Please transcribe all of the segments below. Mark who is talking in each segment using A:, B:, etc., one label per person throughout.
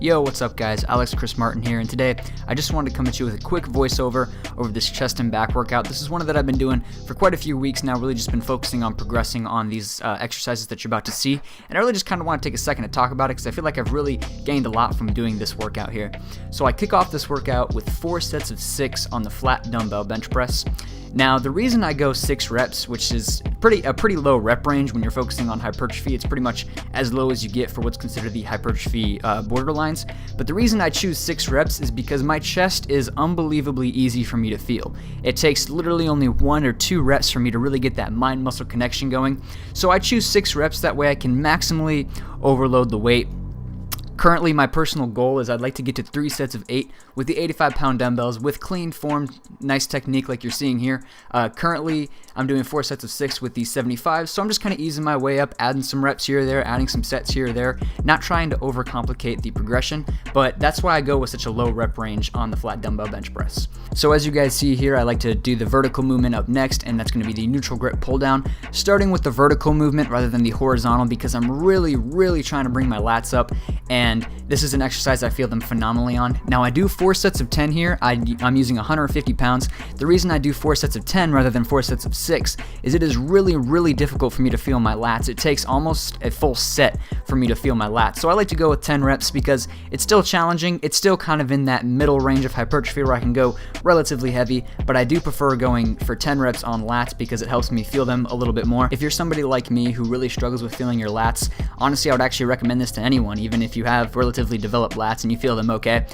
A: Yo, what's up guys? Chris Martin here, and today I just wanted to come at you with a quick voiceover over this chest and back workout. This is one that I've been doing for quite a few weeks now, really just been focusing on progressing on these exercises that you're about to see, and I really just kind of want to take a second to talk about it because I feel like I've really gained a lot from doing this workout here. So I kick off this workout with 4 sets of 6 on the flat dumbbell bench press. Now, the reason I go 6 reps, which is a pretty low rep range when you're focusing on hypertrophy, it's pretty much as low as you get for what's considered the hypertrophy borderlines, but the reason I choose 6 reps is because my chest is unbelievably easy for me to feel. It takes literally only 1 or 2 reps for me to really get that mind-muscle connection going, so I choose 6 reps, that way I can maximally overload the weight. Currently, my personal goal is I'd like to get to 3 sets of 8 with the 85-pound dumbbells with clean formed, nice technique like you're seeing here. Currently, I'm doing 4 sets of 6 with these 75s, so I'm just kind of easing my way up, adding some reps here or there, adding some sets here or there, not trying to overcomplicate the progression, but that's why I go with such a low rep range on the flat dumbbell bench press. So as you guys see here, I like to do the vertical movement up next, and that's going to be the neutral grip pull down, starting with the vertical movement rather than the horizontal because I'm really trying to bring my lats up, and this is an exercise I feel them phenomenally on. Now I do 4 sets of 10 here. I'm using 150 pounds. The reason I do 4 sets of 10 rather than 4 sets of 6 is it is really difficult for me to feel my lats. It takes almost a full set for me to feel my lats. So I like to go with 10 reps because it's still challenging. It's still kind of in that middle range of hypertrophy where I can go relatively heavy, but I do prefer going for 10 reps on lats because it helps me feel them a little bit more. If you're somebody like me who really struggles with feeling your lats, honestly I would actually recommend this to anyone, even if you have relatively developed lats and you feel them okay.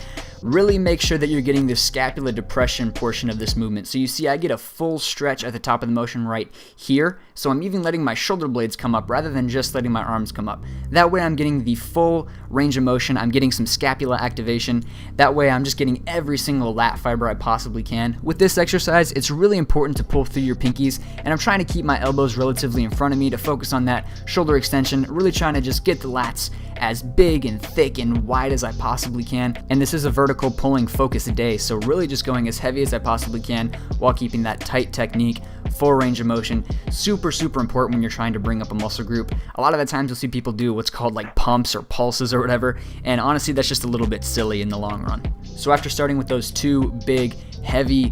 A: Really make sure that you're getting the scapular depression portion of this movement. So you see I get a full stretch at the top of the motion right here. So I'm even letting my shoulder blades come up rather than just letting my arms come up. That way I'm getting the full range of motion. I'm getting some scapula activation. That way I'm just getting every single lat fiber I possibly can. With this exercise, it's really important to pull through your pinkies, and I'm trying to keep my elbows relatively in front of me to focus on that shoulder extension, really trying to just get the lats as big and thick and wide as I possibly can. And this is a vertical pulling focus day, so really just going as heavy as I possibly can while keeping that tight technique, full range of motion. Super important when you're trying to bring up a muscle group. A lot of the times you'll see people do what's called like pumps or pulses or whatever, and honestly that's just a little bit silly in the long run. So after starting with those 2 big heavy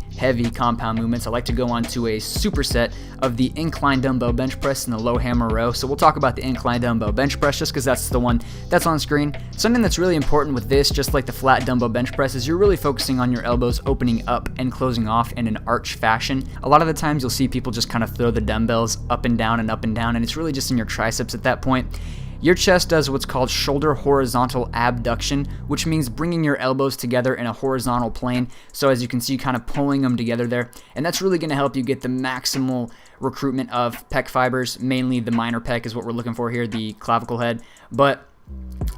A: compound movements, I like to go on to a superset of the incline dumbbell bench press and the low hammer row. So we'll talk about the incline dumbbell bench press just because that's the one that's on screen. Something that's really important with this, just like the flat dumbbell bench press, is you're really focusing on your elbows opening up and closing off in an arch fashion. A lot of the times you'll see people just kind of throw the dumbbells up and down, and it's really just in your triceps at that point. Your chest does what's called shoulder horizontal abduction, which means bringing your elbows together in a horizontal plane. So as you can see, kind of pulling them together there. And that's really going to help you get the maximal recruitment of pec fibers. Mainly the minor pec is what we're looking for here, the clavicle head. But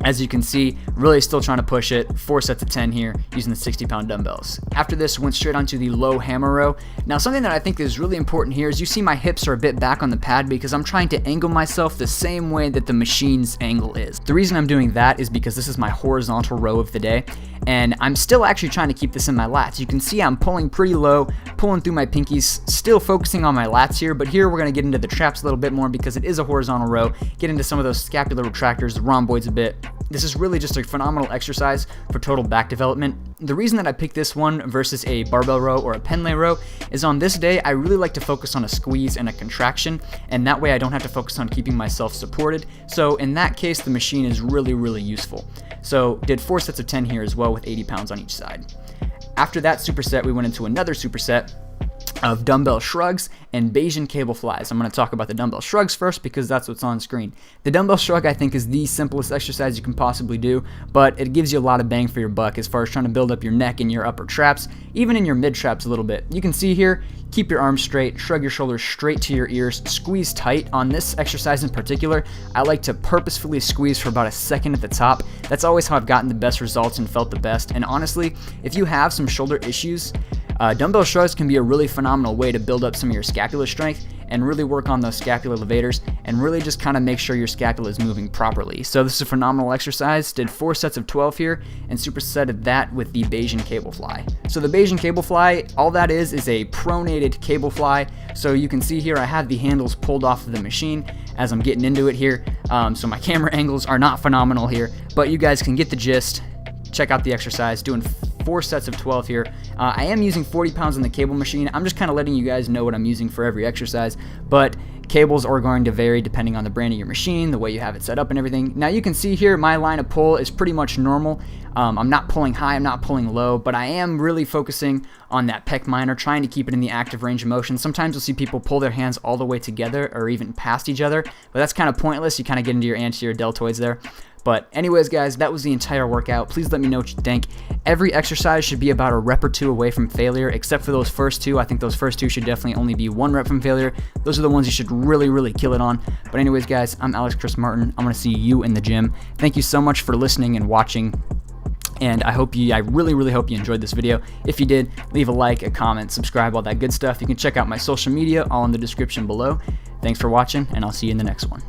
A: as you can see, really still trying to push it. 4 sets of 10 here using the 60-pound dumbbells. After this, went straight onto the low hammer row. Now something that I think is really important here is you see my hips are a bit back on the pad because I'm trying to angle myself the same way that the machine's angle is. The reason I'm doing that is because this is my horizontal row of the day, and I'm still actually trying to keep this in my lats. You can see I'm pulling pretty low, pulling through my pinkies, still focusing on my lats here, but here we're going to get into the traps a little bit more because it is a horizontal row, get into some of those scapular retractors, the rhomboids a bit. This is really just a phenomenal exercise for total back development. The reason that I picked this one versus a barbell row or a pen lay row is on this day I really like to focus on a squeeze and a contraction, and that way I don't have to focus on keeping myself supported. So in that case, the machine is really useful. So did 4 sets of 10 here as well with 80 pounds on each side. After that superset, we went into another superset of dumbbell shrugs and Bayesian cable flies. I'm going to talk about the dumbbell shrugs first because that's what's on screen. The dumbbell shrug I think is the simplest exercise you can possibly do, but it gives you a lot of bang for your buck as far as trying to build up your neck and your upper traps, even in your mid traps a little bit. You can see here, keep your arms straight, shrug your shoulders straight to your ears, squeeze tight. On this exercise in particular, I like to purposefully squeeze for about a second at the top. That's always how I've gotten the best results and felt the best. And honestly, if you have some shoulder issues, dumbbell shrugs can be a really phenomenal way to build up some of your scapular strength and really work on those scapular levators and really just kind of make sure your scapula is moving properly. So this is a phenomenal exercise. Did 4 sets of 12 here and supersetted that with the Bayesian Cable Fly. So the Bayesian Cable Fly, all that is a pronated cable fly. So you can see here I have the handles pulled off of the machine as I'm getting into it here. So my camera angles are not phenomenal here, but you guys can get the gist. check out the exercise, doing 4 sets of 12 here. I am using 40 pounds on the cable machine. I'm just kind of letting you guys know what I'm using for every exercise, but cables are going to vary depending on the brand of your machine, the way you have it set up and everything. Now you can see here my line of pull is pretty much normal. I'm not pulling high, I'm not pulling low, but I am really focusing on that pec minor, trying to keep it in the active range of motion. Sometimes you'll see people pull their hands all the way together or even past each other, but that's kind of pointless. You kind of get into your anterior deltoids there. But anyways, guys, that was the entire workout. Please let me know what you think. Every exercise should be about a rep or 2 away from failure, except for those first 2. I think those first 2 should definitely only be 1 rep from failure. Those are the ones you should really kill it on. But anyways, guys, I'm Chris Martin. I'm going to see you in the gym. Thank you so much for listening and watching. And I really hope you enjoyed this video. If you did, leave a like, a comment, subscribe, all that good stuff. You can check out my social media, all in the description below. Thanks for watching, and I'll see you in the next one.